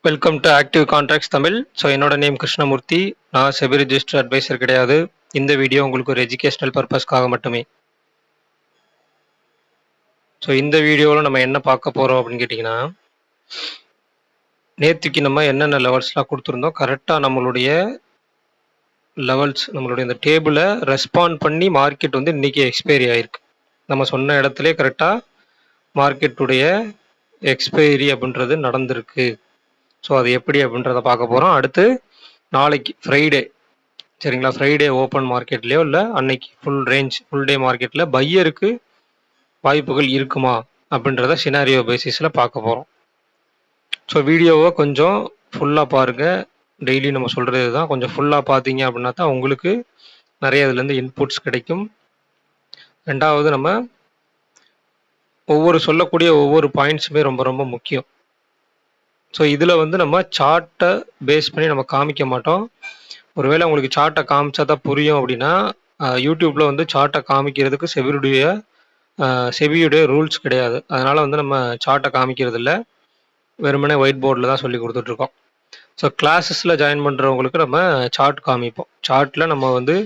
Welcome to active contracts Tamil. So என்னோட name Krishnamurthy. நான் SEBI register advisor கிடையாது. இந்த வீடியோ உங்களுக்கு ஒரு எஜுகேஷனல் பர்பஸ்க்காக மட்டுமே. ஸோ இந்த வீடியோவில் நம்ம என்ன பார்க்க போகிறோம் அப்படின்னு கேட்டிங்கன்னா, நேற்றுக்கு நம்ம என்னென்ன லெவல்ஸ்லாம் கொடுத்துருந்தோம், கரெக்டாக நம்மளுடைய லெவல்ஸ் நம்மளுடைய இந்த டேபிளை ரெஸ்பாண்ட் பண்ணி மார்க்கெட் வந்து இன்றைக்கி எக்ஸ்பைரி ஆகிருக்கு. நம்ம சொன்ன இடத்துல கரெக்டாக மார்க்கெட்டுடைய எக்ஸ்பைரி அப்படின்றது நடந்திருக்கு. ஸோ அது எப்படி அப்படின்றத பார்க்க போகிறோம். அடுத்து நாளைக்கு ஃப்ரைடே, சரிங்களா, ஃப்ரைடே ஓப்பன் மார்க்கெட்லேயோ இல்லை அன்னைக்கு ஃபுல் டே மார்க்கெட்டில் பையருக்கு வாய்ப்புகள் இருக்குமா அப்படின்றத சினாரியோ பேசிஸில் பார்க்க போகிறோம். ஸோ வீடியோவை கொஞ்சம் ஃபுல்லாக பாருங்கள். டெய்லி நம்ம சொல்கிறது தான், கொஞ்சம் ஃபுல்லாக பார்த்தீங்க அப்படின்னா தான் உங்களுக்கு நிறைய இதுலேருந்து இன்புட்ஸ் கிடைக்கும். ரெண்டாவது, நம்ம சொல்லக்கூடிய ஒவ்வொரு பாயிண்ட்ஸுமே ரொம்ப ரொம்ப முக்கியம். ஸோ இதில் வந்து நம்ம சார்ட்டை பேஸ் பண்ணி நம்ம காமிக்க மாட்டோம். ஒருவேளை உங்களுக்கு சார்ட்டை காமிச்சா தான் புரியும் அப்படின்னா, யூடியூப்பில் வந்து சார்ட்டை காமிக்கிறதுக்கு செபியுடைய ரூல்ஸ் கிடையாது. அதனால் வந்து நம்ம சார்ட்டை காமிக்கிறது இல்லை, வெறுமனே ஒயிட் போர்டில் தான் சொல்லி கொடுத்துட்ருக்கோம். ஸோ கிளாஸஸில் ஜாயின் பண்ணுறவங்களுக்கு நம்ம சார்ட் காமிப்போம். சார்ட்டில் நம்ம வந்து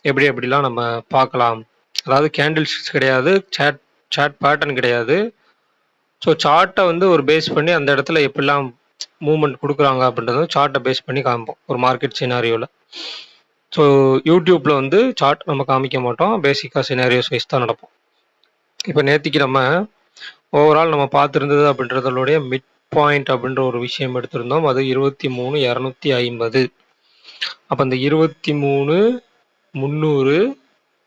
எப்படிலாம் நம்ம பார்க்கலாம், அதாவது கேண்டில் ஸ்டிக்ஸ் கிடையாது, சார்ட் பேட்டர்ன் கிடையாது. ஸோ சார்ட்டை வந்து ஒரு பேஸ் பண்ணி அந்த இடத்துல எப்படிலாம் மூவ்மெண்ட் கொடுக்குறாங்க அப்படின்றத சார்ட்டை பேஸ் பண்ணி காமிப்போம் ஒரு மார்க்கெட் சினாரியோவில். ஸோ யூடியூப்பில் வந்து சார்ட் நம்ம காமிக்க மாட்டோம், பேசிக்காக சினாரியோஸ் வைஸ் தான் நடப்போம். இப்போ நேற்றுக்கு நம்ம ஓவரால் நம்ம பார்த்துருந்தது அப்படின்றதோடைய மிட் பாயிண்ட் அப்படின்ற ஒரு விஷயம் எடுத்திருந்தோம். அது 23,250. அப்போ அந்த 23,300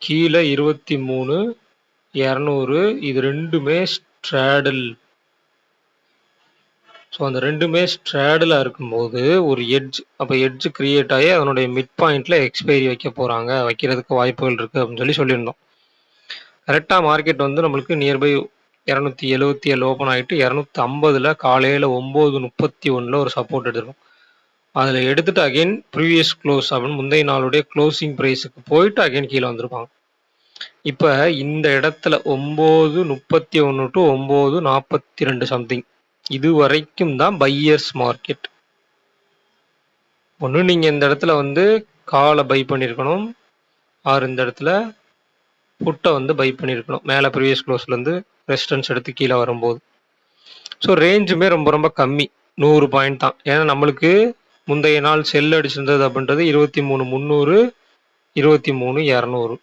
கீழே 23,200 இது ரெண்டுமே ஸ்ட்ராடல். ஸோ அந்த ரெண்டுமே ஸ்ட்ராடலாக இருக்கும்போது ஒரு எட்ஜ் கிரியேட் ஆகி அதனுடைய மிட் பாயிண்டில் எக்ஸ்பைரி வைக்கிறதுக்கு வாய்ப்புகள் இருக்குது அப்படின்னு சொல்லியிருந்தோம். கரெக்டாக மார்க்கெட் வந்து நம்மளுக்கு நியர்பை 277 ஓப்பன் ஆகிட்டு 250 காலையில் 9:31 ஒரு சப்போர்ட் எடுத்துருக்கும். அதில் எடுத்துகிட்டு அகைன் ப்ரீவியஸ் க்ளோஸ் அப்படின்னு முந்தைய நாளுடைய க்ளோசிங் ப்ரைஸுக்கு போயிட்டு அகைன் கீழே வந்திருப்பாங்க. இப்போ இந்த இடத்துல 9:31 டு 9:42 சம்திங், இது வரைக்கும் தான் பையர்ஸ் மார்க்கெட். ஒன்று நீங்கள் இந்த இடத்துல வந்து காலை பை பண்ணியிருக்கணும், ஆர் இந்த இடத்துல புட்டை வந்து பை பண்ணியிருக்கணும் மேலே ப்ரீவியஸ் க்ளோஸ்லேருந்து ரெசிஸ்டன்ஸ் எடுத்து கீழே வரும்போது. ஸோ ரேஞ்சுமே ரொம்ப ரொம்ப கம்மி, 100 பாயிண்ட் தான். ஏன்னா நம்மளுக்கு முந்தைய நாள் செல் அடிச்சிருந்தது அப்படின்றது 23,300 23,200,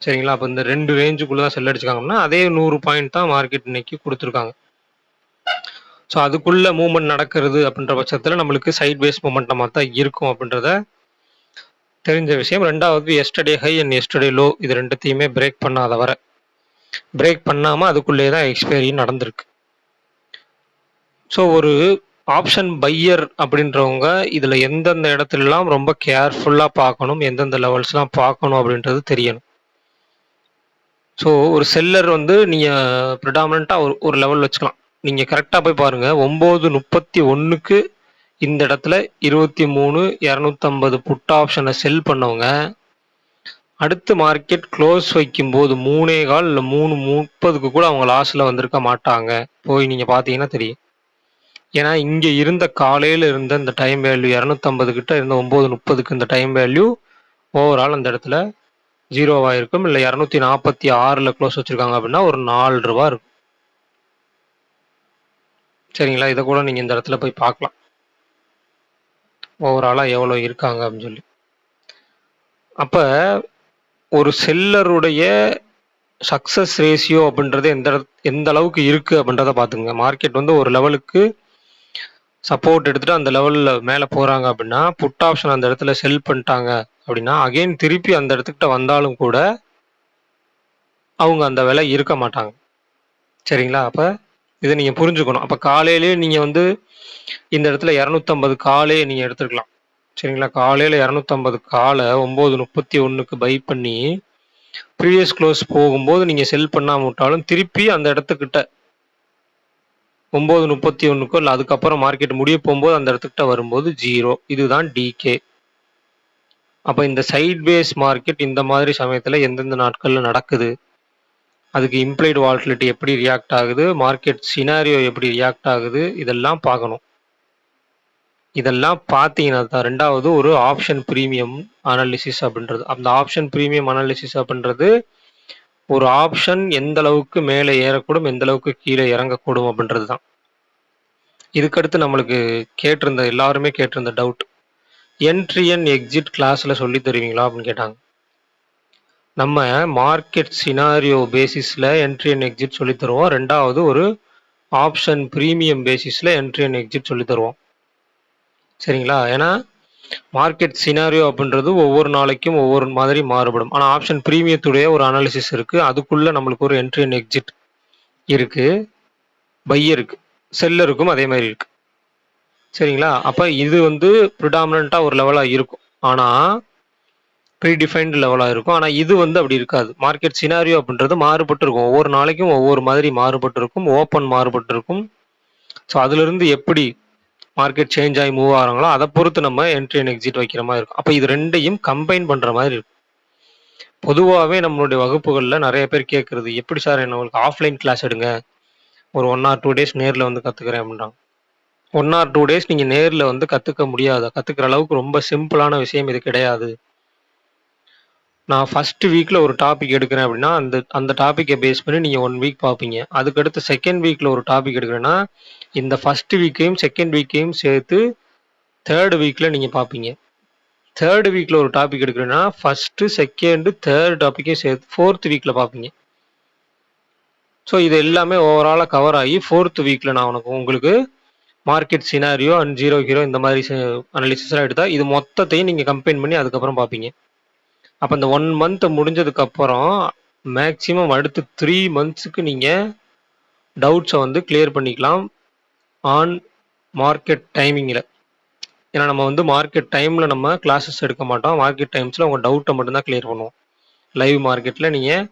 சரிங்களா. அப்போ இந்த ரெண்டு ரேஞ்சுக்குள்ளே தான் செல் அடிச்சிருக்காங்கன்னா அதே 100 பாயிண்ட் தான் மார்க்கெட் இன்னைக்கு கொடுத்துருக்காங்க. ஸோ அதுக்குள்ளே மூவ்மெண்ட் நடக்கிறது அப்படின்ற பட்சத்தில் நம்மளுக்கு சைட் வேஸ் மூமெண்டமாக தான் இருக்கும் அப்படின்றத தெரிஞ்ச விஷயம். ரெண்டாவது, yesterday high and yesterday low இது ரெண்டுத்தையுமே பிரேக் பண்ணாமல் அதுக்குள்ளே தான் எக்ஸ்பைரி நடந்திருக்கு. ஸோ ஒரு ஆப்ஷன் பையர் அப்படின்றவங்க இதில் எந்தெந்த இடத்துலலாம் ரொம்ப கேர்ஃபுல்லாக பார்க்கணும், எந்தெந்த லெவல்ஸ்லாம் பார்க்கணும் அப்படின்றது தெரியணும். ஸோ ஒரு செல்லர் வந்து நீங்கள் ப்ரிடாமினண்ட்டாக ஒரு லெவல் வச்சுக்கலாம். நீங்கள் கரெக்டாக போய் பாருங்கள், 9:31 இந்த இடத்துல 23,250 புட் ஆப்ஷனை செல் பண்ணவங்க அடுத்து மார்க்கெட் க்ளோஸ் வைக்கும்போது 3.15 இல்லை 3:30 கூட அவங்க லாஸில் வந்திருக்க மாட்டாங்க. போய் நீங்கள் பார்த்தீங்கன்னா தெரியும். ஏன்னா இங்கே இருந்த காலையில் இருந்த இந்த டைம் வேல்யூ 250 கிட்ட இருந்த 9:30 இந்த டைம் வேல்யூ ஓவரால் அந்த இடத்துல ஜீரோவாக இருக்கும். இல்லை 246 க்ளோஸ் வச்சுருக்காங்க அப்படின்னா ஒரு 4 ரூபா இருக்கும், சரிங்களா. இதை கூட நீங்கள் இந்த இடத்துல போய் பார்க்கலாம் ஓவராலாக எவ்வளோ இருக்காங்க அப்படின்னு சொல்லி. அப்போ ஒரு செல்லருடைய சக்ஸஸ் ரேஷியோ அப்படின்றது எந்த அளவுக்கு இருக்குது அப்படின்றத பார்த்துங்க. மார்க்கெட் வந்து ஒரு லெவலுக்கு சப்போர்ட் எடுத்துகிட்டு அந்த லெவலில் மேலே போகிறாங்க அப்படின்னா, புட் ஆப்ஷன் அந்த இடத்துல செல் பண்ணிட்டாங்க அப்படின்னா அகைன் திருப்பி அந்த இடத்துக்கிட்ட வந்தாலும் கூட அவங்க அந்த விலை இருக்க மாட்டாங்க, சரிங்களா. அப்போ இதை நீங்கள் புரிஞ்சுக்கணும். அப்போ காலையிலேயே நீங்கள் வந்து இந்த இடத்துல 250 காலே நீங்கள் எடுத்துருக்கலாம், சரிங்களா. காலையில் 250 காலை 9:31 பை பண்ணி ப்ரீவியஸ் க்ளோஸ் போகும்போது நீங்கள் செல் பண்ணாமல் விட்டாலும் திருப்பி அந்த இடத்துக்கிட்ட 9:31 இல்லை அதுக்கப்புறம் மார்க்கெட் முடிய போகும்போது அந்த இடத்துக்கிட்ட வரும்போது 0. இதுதான் டிகே. அப்போ இந்த சைட் பேஸ் மார்க்கெட் இந்த மாதிரி சமயத்தில் எந்தெந்த நாட்களில் நடக்குது, அதுக்கு இம்ப்ளைடு வால்டிலிட்டி எப்படி ரியாக்ட் ஆகுது, மார்க்கெட் சினாரியோ எப்படி ரியாக்ட் ஆகுது, இதெல்லாம் பார்க்கணும். இதெல்லாம் பார்த்தீங்கன்னா தான் 2வது ஒரு ஆப்ஷன் பிரீமியம் அனாலிசிஸ் அப்படின்றது. அந்த ஆப்ஷன் பிரீமியம் அனாலிசிஸ் அப்படின்றது ஒரு ஆப்ஷன் எந்த அளவுக்கு மேலே ஏறக்கூடும், எந்த அளவுக்கு கீழே இறங்கக்கூடும் அப்படின்றது தான். இதுக்கடுத்து நம்மளுக்கு எல்லாருமே கேட்டிருந்த டவுட். என்ட்ரி அண்ட் எக்ஸிட் கிளாஸ்ல சொல்லி தருவீங்களா அப்படின்னு கேட்டாங்க. நம்ம மார்க்கெட் சினாரியோ பேசிஸ்ல என்ட்ரி அண்ட் எக்ஸிட் சொல்லி தருவோம். 2வது ஒரு ஆப்ஷன் பிரீமியம் பேசிஸ்ல என்ட்ரி அண்ட் எக்ஸிட் சொல்லி தருவோம். சரிங்களா? ஏன்னா மார்க்கெட் சினாரியோ அப்படின்றது ஒவ்வொரு நாளைக்கும் ஒவ்வொரு மாதிரி மாறுபடும். ஆனா ஆப்ஷன் பிரீமியத்துடைய ஒரு அனாலிசிஸ் இருக்கு. அதுக்குள்ள நம்மளுக்கு ஒரு என்ட்ரி அண்ட் எக்ஸிட் இருக்கு. பையருக்கு, செல்லருக்கும் அதே மாதிரி இருக்கு. சரிங்களா? அப்ப இது வந்து பிரிடாமினன்ட்டா ஒரு லெவலா இருக்கும். ஆனா ப்ரீடிஃபைன்டு லெவலா இருக்கும். ஆனா இது வந்து அப்படி இருக்காது. மார்க்கெட் சினாரியோ அப்படின்றது மாறுபட்டு இருக்கும். ஒவ்வொரு நாளைக்கும் ஒவ்வொரு மாதிரி மாறுபட்டு இருக்கும். ஓப்பன் மாறுபட்டு இருக்கும். ஸோ அதிலிருந்து எப்படி மார்க்கெட் சேஞ்ச் ஆகி மூவ் ஆகிறாங்களோ அதை பொறுத்து நம்ம என்ட்ரி அண்ட் எக்ஸிட் வைக்கிற மாதிரி இருக்கும். அப்போ இது ரெண்டையும் கம்பைன் பண்ற மாதிரி இருக்கும். பொதுவாகவே நம்மளுடைய வகுப்புகள்ல நிறைய பேர் கேட்கறது, எப்படி சார் என்ன உங்களுக்கு ஆஃப்லைன் கிளாஸ் எடுங்க, ஒரு 1 ஆர் 2 டேஸ் நேர்ல வந்து கத்துக்கிறேன் அப்படின்றாங்க. 1 ஆர் 2 டேஸ் நீங்க நேர்ல வந்து கத்துக்க முடியாது. கத்துக்கிற அளவுக்கு ரொம்ப சிம்பிளான விஷயம் இது கிடையாது. நான் ஃபர்ஸ்ட் வீக்ல ஒரு டாபிக் எடுக்கிறேன் அப்படின்னா, அந்த டாபிக்கை பேஸ் பண்ணி நீங்க 1 வீக் பார்ப்பீங்க. அதுக்கடுத்து செகண்ட் வீக்ல ஒரு டாபிக் எடுக்கிறேன்னா, இந்த ஃபர்ஸ்ட் வீக்கையும் செகண்ட் வீக்கையும் சேர்த்து தேர்ட் வீக்ல நீங்க பார்ப்பீங்க. தேர்ட் வீக்ல ஒரு டாபிக் எடுக்கிறேன்னா, ஃபர்ஸ்ட், செகண்ட், தேர்ட் டாபிக்கையும் சேர்த்து ஃபோர்த் வீக்ல பார்ப்பீங்க. ஸோ இது எல்லாமே ஓவராலா கவர் ஆகி ஃபோர்த் வீக்ல நான் உங்களுக்கு market scenario and zero hero இந்த மாதிரி அனாலிசிஸ்லாம் எடுத்தா இது மொத்தத்தையும் நீங்க கம்பைன் பண்ணி அதுக்கப்புறம் பார்ப்பீங்க. அப்போ இந்த 1 மந்த் முடிஞ்சதுக்கு அப்புறம் மேக்ஸிமம் அடுத்து 3 மந்த்ஸுக்கு நீங்க டவுட்ஸை வந்து கிளியர் பண்ணிக்கலாம் ஆன் மார்க்கெட் டைமிங்கில். ஏன்னா நம்ம வந்து மார்க்கெட் டைமில் நம்ம கிளாஸஸ் எடுக்க மாட்டோம். மார்க்கெட் டைம்ஸில் உங்கள் டவுட்டை மட்டும்தான் கிளியர் பண்ணுவோம். லைவ் மார்க்கெட்டில் நீங்கள்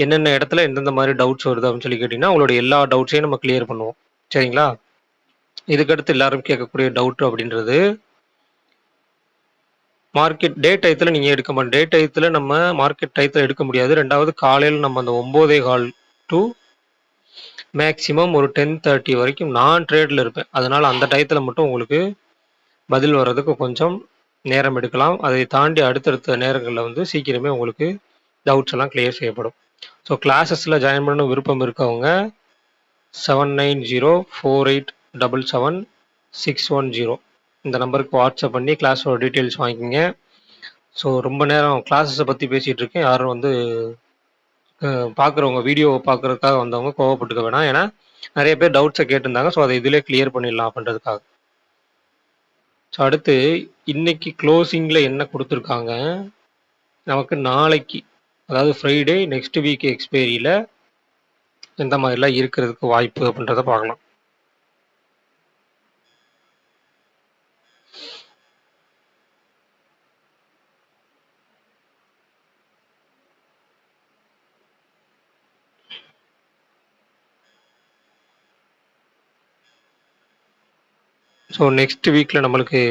என்னென்ன இடத்துல எந்தெந்த மாதிரி டவுட்ஸ் வருது அப்படின்னு சொல்லி கேட்டிங்கன்னா உங்களோட எல்லா டவுட்ஸையும் நம்ம கிளியர் பண்ணுவோம். சரிங்களா? இதுக்கடுத்து எல்லாரும் கேட்கக்கூடிய டவுட் அப்படின்றது, மார்க்கெட் டே டயத்தில் நீங்கள் எடுக்க மாட்டோம். டே டயத்தில் நம்ம மார்க்கெட் டயத்தில் எடுக்க முடியாது. 2வது காலையில் நம்ம அந்த 9:15 டு மேக்ஸிமம் ஒரு 10:30 வரைக்கும் நான் ட்ரேடில் இருப்பேன். அதனால் அந்த டயத்தில் மட்டும் உங்களுக்கு பதில் வர்றதுக்கு கொஞ்சம் நேரம் எடுக்கலாம். அதை தாண்டி அடுத்தடுத்த நேரங்களில் வந்து சீக்கிரமே உங்களுக்கு டவுட்ஸ் எல்லாம் கிளியர் செய்யப்படும். ஸோ கிளாஸஸில் ஜாயின் பண்ண விருப்பம் இருக்கவங்க 7904877610 இந்த நம்பருக்கு வாட்ஸ்அப் பண்ணி கிளாஸோட டீட்டெயில்ஸ் வாங்கிக்கோங்க. ஸோ ரொம்ப நேரம் கிளாஸஸை பற்றி பேசிகிட்டு இருக்கேன். யாரும் வந்து பார்க்குறவங்க வீடியோ பார்க்குறதுக்காக வந்தவங்க கோவப்பட்டுக்க வேணாம். ஏன்னா நிறைய பேர் டவுட்ஸை கேட்டிருந்தாங்க. ஸோ அதை இதிலே கிளியர் பண்ணிடலாம் அப்படின்றதுக்காக. ஸோ அடுத்து இன்னைக்கு க்ளோசிங்கில் என்ன கொடுத்துருக்காங்க, நமக்கு நாளைக்கு அதாவது ஃப்ரைடே நெக்ஸ்ட் வீக் எக்ஸ்பைரியில் எந்த மாதிரிலாம் இருக்கிறதுக்கு வாய்ப்பு அப்படின்றத பார்க்கலாம். ஸோ நெக்ஸ்ட் வீக்கில் நம்மளுக்கு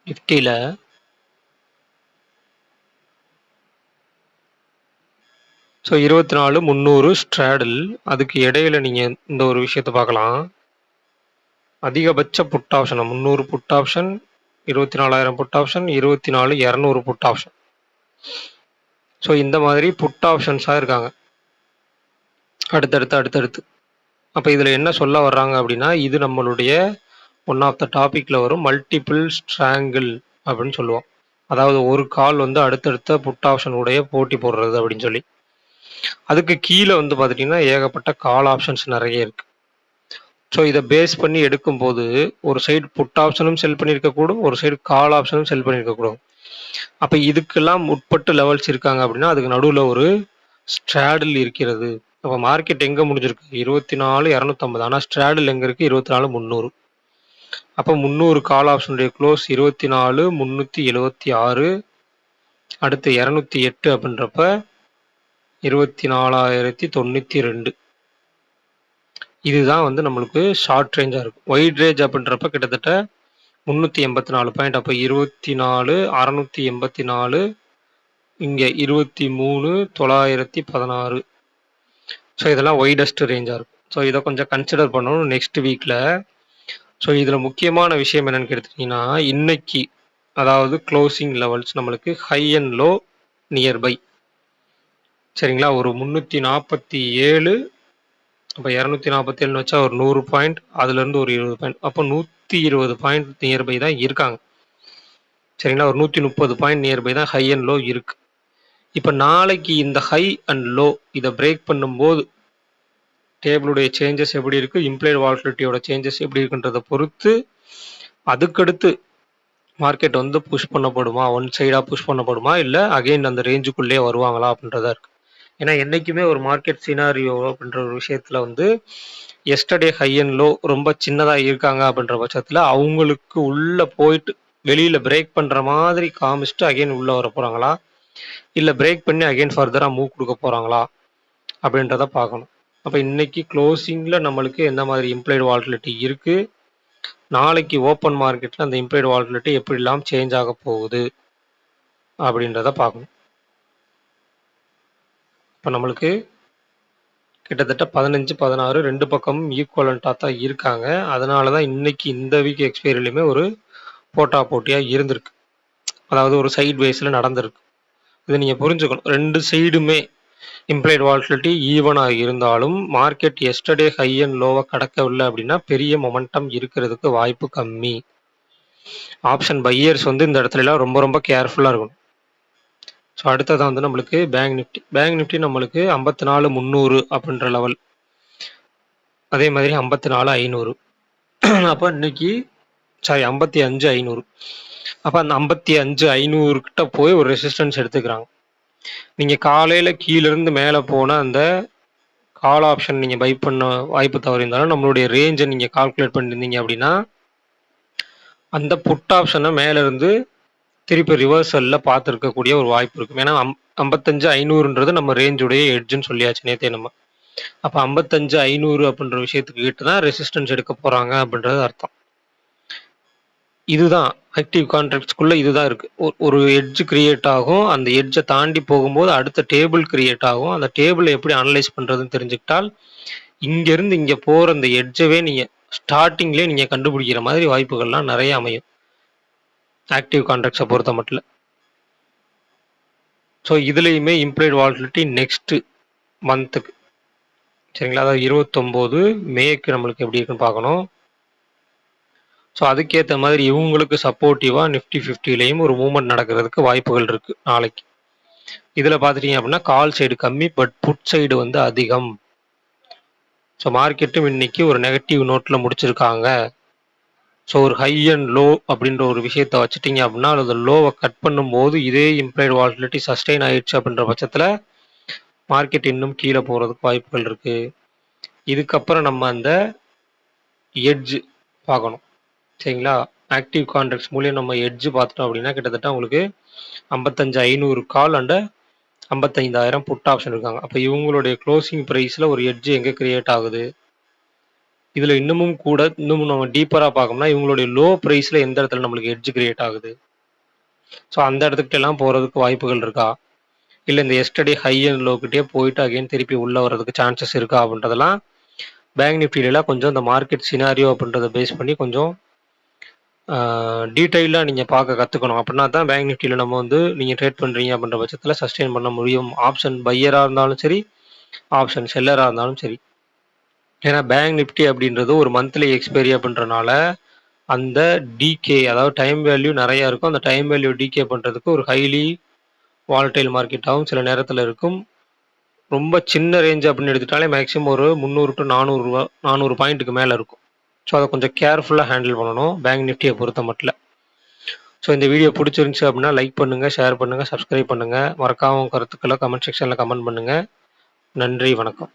நிஃப்டியில் ஸோ 24,300 ஸ்ட்ராடில். அதுக்கு இடையில நீங்கள் இந்த ஒரு விஷயத்தை பார்க்கலாம். அதிகபட்ச put option 300 put option, 24,000 put option, 24,200 put option. So இந்த மாதிரி புட் ஆப்ஷன்ஸாக இருக்காங்க அடுத்தடுத்து. அப்போ இதில் என்ன சொல்ல வர்றாங்க அப்படின்னா, இது நம்மளுடைய ஒன் ஆஃப் த டாப்பிக்கில் வரும் மல்டிபிள் ஸ்ட்ராங்கிள் அப்படின்னு சொல்லுவோம். அதாவது ஒரு கால் வந்து அடுத்தடுத்த புட் ஆப்ஷன் உடைய போட்டி போடுறது அப்படின்னு சொல்லி. அதுக்கு கீழே வந்து பார்த்துட்டிங்கன்னா ஏகப்பட்ட கால் ஆப்ஷன்ஸ் நிறைய இருக்கு. ஸோ இதை பேஸ் பண்ணி எடுக்கும்போது ஒரு சைடு புட் ஆப்ஷனும் செல் பண்ணியிருக்கக்கூடும், ஒரு சைடு கால் ஆப்ஷனும் செல் பண்ணியிருக்கக்கூடும். அப்போ இதுக்கெல்லாம் உட்பட்டு லெவல்ஸ் இருக்காங்க அப்படின்னா அதுக்கு நடுவில் ஒரு ஸ்ட்ராடில் இருக்கிறது. அப்போ மார்க்கெட் எங்கே முடிஞ்சிருக்கு 24,250. ஆனால் ஸ்ட்ராடில் எங்கே இருக்குது 24,300. அப்போ 300 கால் ஆப்ஷனுடைய க்ளோஸ் 24,376. அடுத்து 208 அப்படின்றப்ப 24,092. இதுதான் வந்து நம்மளுக்கு ஷார்ட் ரேஞ்சாக இருக்கும். ஒயிட் ரேஞ்ச் அப்படின்றப்ப கிட்டத்தட்ட 384 பாயிண்ட். அப்போ 24,684, இங்கே 23,916. ஸோ இதெல்லாம் ஒய்டஸ்ட் ரேஞ்சாக இருக்கும். ஸோ இதை கொஞ்சம் கன்சிடர் பண்ணணும். நெக்ஸ்ட் வீக்கில் ஸோ இதில முக்கியமான விஷயம் என்னன்னு எடுத்துட்டீங்கன்னா, இன்னைக்கு அதாவது க்ளோசிங் லெவல்ஸ் நம்மளுக்கு high and low near by. சரிங்களா? ஒரு 347 அப்ப 247ன்னு வச்சா ஒரு 100 பாயிண்ட். அதுலேருந்து ஒரு 20 பாயிண்ட். அப்போ 120 பாயிண்ட் நியர் பை தான் இருக்காங்க. சரிங்களா? ஒரு 130 பாயிண்ட் நியர் பை தான் ஹை அண்ட் லோ இருக்கு. இப்ப நாளைக்கு இந்த ஹை அண்ட் லோ இத பிரேக் பண்ணும்போது, டேபிளுடைய சேஞ்சஸ் எப்படி இருக்கு? இம்ப்ளைட் வாலட்டிலிட்டியோட சேஞ்சஸ் எப்படி இருக்குன்றத பொறுத்து, அதுக்கடுத்து மார்க்கெட் வந்து புஷ் பண்ணப்படுமா? ஒன் சைடா புஷ் பண்ணப்படுமா? இல்ல அகைன் அந்த ரேஞ்சுக்குள்ளேயே வருவாங்களா? அப்படின்றதா இருக்கு. ஏன்னா என்னைக்குமே ஒரு மார்க்கெட் சினாரியோ அப்படின்ற ஒரு விஷயத்துல வந்து எஸ்டர்டே ஹை அண்ட் லோ ரொம்ப சின்னதா இருக்காங்க அப்படின்ற பட்சத்துல அவங்களுக்கு உள்ள போயிட்டு வெளியில பிரேக் பண்ற மாதிரி காமிச்சிட்டு அகைன் உள்ள வர போறாங்களா? இல்ல பிரேக் பண்ணி அகைன் ஃபர்தரா மூவ் குடுக்க போறாங்களா? அப்படின்றத பார்க்கணும். அப்ப இன்னைக்கு க்ளோசிங்ல நம்மளுக்கு என்ன மாதிரி இம்ப்ளைட் வாலட்டிலிட்டி இருக்கு? நாளைக்கு ஓப்பன் மார்க்கெட்ல அந்த இம்ப்ளைட் வாலட்டிலிட்டி எப்படிலாம் சேஞ்ச் ஆக போகுது? அப்படின்றத பார்க்கணும். இப்ப நம்மளுக்கு கிட்டத்தட்ட 15, 16 2 பக்கமும் ஈக்குவலன்ட்டா தான் இருக்காங்க. அதனால தான் இன்னைக்கு இந்த வீக் எக்ஸ்பைரிலயுமே ஒரு போட்டியா இருந்திருக்கு. அதாவது ஒரு சைட் வேஸ்ல நடந்திருக்கு. இத நீங்க புரிஞ்சுக்கணும். 2 சைடுமே இம்ப்ளைட் வாலட்டிலிட்டி ஈவனா இருந்தாலும் மார்க்கெட் எஸ்டர்டே ஹை அண்ட் லோவ கடக்கவில்லை அப்படின்னா பெரிய மொமெண்டம் இருக்கிறதுக்கு வாய்ப்பு கம்மி. ஆப்ஷன் பையர்ஸ் வந்து இந்த இடத்துலலாம் ரொம்ப ரொம்ப கேர்ஃபுல்லா இருக்கணும். ஸோ அடுத்ததான் வந்து நம்மளுக்கு பேங்க் நிஃப்டி. பேங்க் நிஃப்டி நம்மளுக்கு 54,300 அப்படின்ற லெவல். அதே மாதிரி 54,500. அப்ப இன்னைக்கு 55,500. அப்ப அந்த 55,500 கிட்ட போய் ஒரு ரெசிஸ்டன்ஸ் எடுத்துக்கிறாங்க. நீங்க காலையில கீழ இருந்து மேல போன அந்த கால் ஆப்ஷன் நீங்க பை பண்ண வாய்ப்பு தவறியிருந்தாலும் நம்மளுடைய ரேஞ்ச நீங்க கால்குலேட் பண்ணியிருந்தீங்க அப்படின்னா, அந்த புட் ஆப்ஷன மேல இருந்து திருப்பி ரிவர்சல்ல பார்த்திருக்கக்கூடிய ஒரு வாய்ப்பு இருக்கும். ஏன்னா 55,500ன்றது நம்ம ரேஞ்சுடைய எட்ஜ்ன்னு சொல்லியாச்சு நேத்தே நம்ம. அப்ப 55,500 அப்படின்ற விஷயத்துக்கு கிட்ட தான் ரெசிஸ்டன்ஸ் எடுக்க போறாங்க அப்படின்றது அர்த்தம். இதுதான் ஆக்டிவ் கான்ட்ராக்ட்ஸ்குள்ள இதுதான் இருக்கு. ஒரு எட்ஜ் கிரியேட் ஆகும். அந்த எட்ஜ தாண்டி போகும்போது அடுத்த டேபிள் கிரியேட் ஆகும். அந்த டேபிள எப்படி அனலைஸ் பண்றதுன்னு தெரிஞ்சுக்கிட்டால், இங்கேருந்து இங்க போற அந்த எட்ஜவே நீங்க ஸ்டார்ட்டிங்லயே நீங்க கண்டுபிடிக்கிற மாதிரி வாய்ப்புகள்லாம் நெறைய அமையும். ஆக்டிவ் கான்ட்ராக்ட்ஸ பொறுத்த மட்டும். ஸோ இதுலயுமே இம்ப்ளைட் வாலட்டிலிட்டி நெக்ஸ்ட் மந்த்துக்கு சரிங்களா? அதாவது 29 மேக்கு நம்மளுக்கு எப்படி இருக்குன்னு பார்க்கணும். ஸோ அதுக்கேத்த மாதிரி இவங்களுக்கு சப்போர்ட்டிவா நிஃப்டி 50லயும் ஒரு மூவ்மெண்ட் நடக்கிறதுக்கு வாய்ப்புகள் இருக்கு நாளைக்கு. இதுல பார்த்துட்டீங்க அப்படின்னா கால் சைடு கம்மி, பட் புட் சைடு வந்து அதிகம். ஸோ மார்க்கெட்டும் இன்னைக்கு ஒரு நெகட்டிவ் நோட்ல முடிச்சிருக்காங்க. ஸோ ஒரு ஹை அண்ட் லோ அப்படின்ற ஒரு விஷயத்த வச்சுட்டீங்க அப்படின்னா, அது லோவ கட் பண்ணும்போது இதே இம்ப்ளைட் வாலட்டிலிட்டி சஸ்டெயின் ஆயிடுச்சு அப்படின்ற பட்சத்துல மார்க்கெட் இன்னும் கீழ போறதுக்கு வாய்ப்புகள் இருக்கு. இதுக்கப்புறம் நம்ம அந்த எட்ஜ் பார்க்கணும். சரிங்களா? ஆக்டிவ் கான்ட்ராக்ட்ஸ் மூலியம் நம்ம எட்ஜ் பார்த்துட்டோம் அப்படின்னா, கிட்டத்தட்ட உங்களுக்கு 55,500 கால் அண்ட் 55,000 புட் ஆப்ஷன் இருக்காங்க. அப்ப இவங்களுடைய க்ளோசிங் பிரைஸ்ல ஒரு எட்ஜ் எங்க கிரியேட் ஆகுது? இதுல இன்னும் நம்ம டீப்பரா பார்க்கணும்னா, இவங்களுடைய லோ பிரைஸ்ல எந்த இடத்துல நம்மளுக்கு எட்ஜ் கிரியேட் ஆகுது? ஸோ அந்த இடத்துக்கிட்டலாம் போறதுக்கு வாய்ப்புகள் இருக்கா? இல்ல இந்த எஸ்டர்டே ஹை அண்ட் லோ கிட்டயே போயிட்டு அகைன் திருப்பி உள்ள வர்றதுக்கு சான்சஸ் இருக்கா? அப்படின்றதெல்லாம் பேங்க் நிஃப்டிலலாம் கொஞ்சம் இந்த மார்க்கெட் சினாரியோ அப்படின்றத பேஸ் பண்ணி கொஞ்சம் டீட்டெயிலா நீங்க பார்க்க கத்துக்கணும். அப்படின்னா தான் பேங்க் நிஃப்டில நம்ம வந்து நீங்க ட்ரேட் பண்றீங்க அப்படின்ற பட்சத்துல சஸ்டெயின் பண்ண முடியும். ஆப்ஷன் பையரா இருந்தாலும் சரி, ஆப்ஷன் செல்லரா இருந்தாலும் சரி. ஏன்னா பேங்க் நிஃப்டி அப்படின்றது ஒரு மந்த்லி எக்ஸ்பைரி அப்படின்றனால, அந்த டிகே அதாவது டைம் வேல்யூ நெறைய இருக்கும். அந்த டைம் வேல்யூ டிகே பண்றதுக்கு ஒரு ஹைலி வாலடைல் மார்க்கெட்டாவும் சில நேரத்துல இருக்கும். ரொம்ப சின்ன ரேஞ்ச் அப்படின்னு எடுத்துட்டாலே மேக்ஸிமம் ஒரு 300 டூ 400 பாயிண்ட்டுக்கு மேல இருக்கும். ஸோ அத கொஞ்சம் கேர்ஃபுல்லா ஹேண்டில் பண்ணணும். பேங்க் நிஃப்டிய பொறுத்த மட்டும். ஸோ இந்த வீடியோ பிடிச்சிருந்துச்சு அப்படின்னா லைக் பண்ணுங்க, ஷேர் பண்ணுங்க, சப்ஸ்கிரைப் பண்ணுங்க. மறக்காம உங்க கருத்துக்கள கமெண்ட் செக்ஷன்ல கமெண்ட் பண்ணுங்க. நன்றி, வணக்கம்.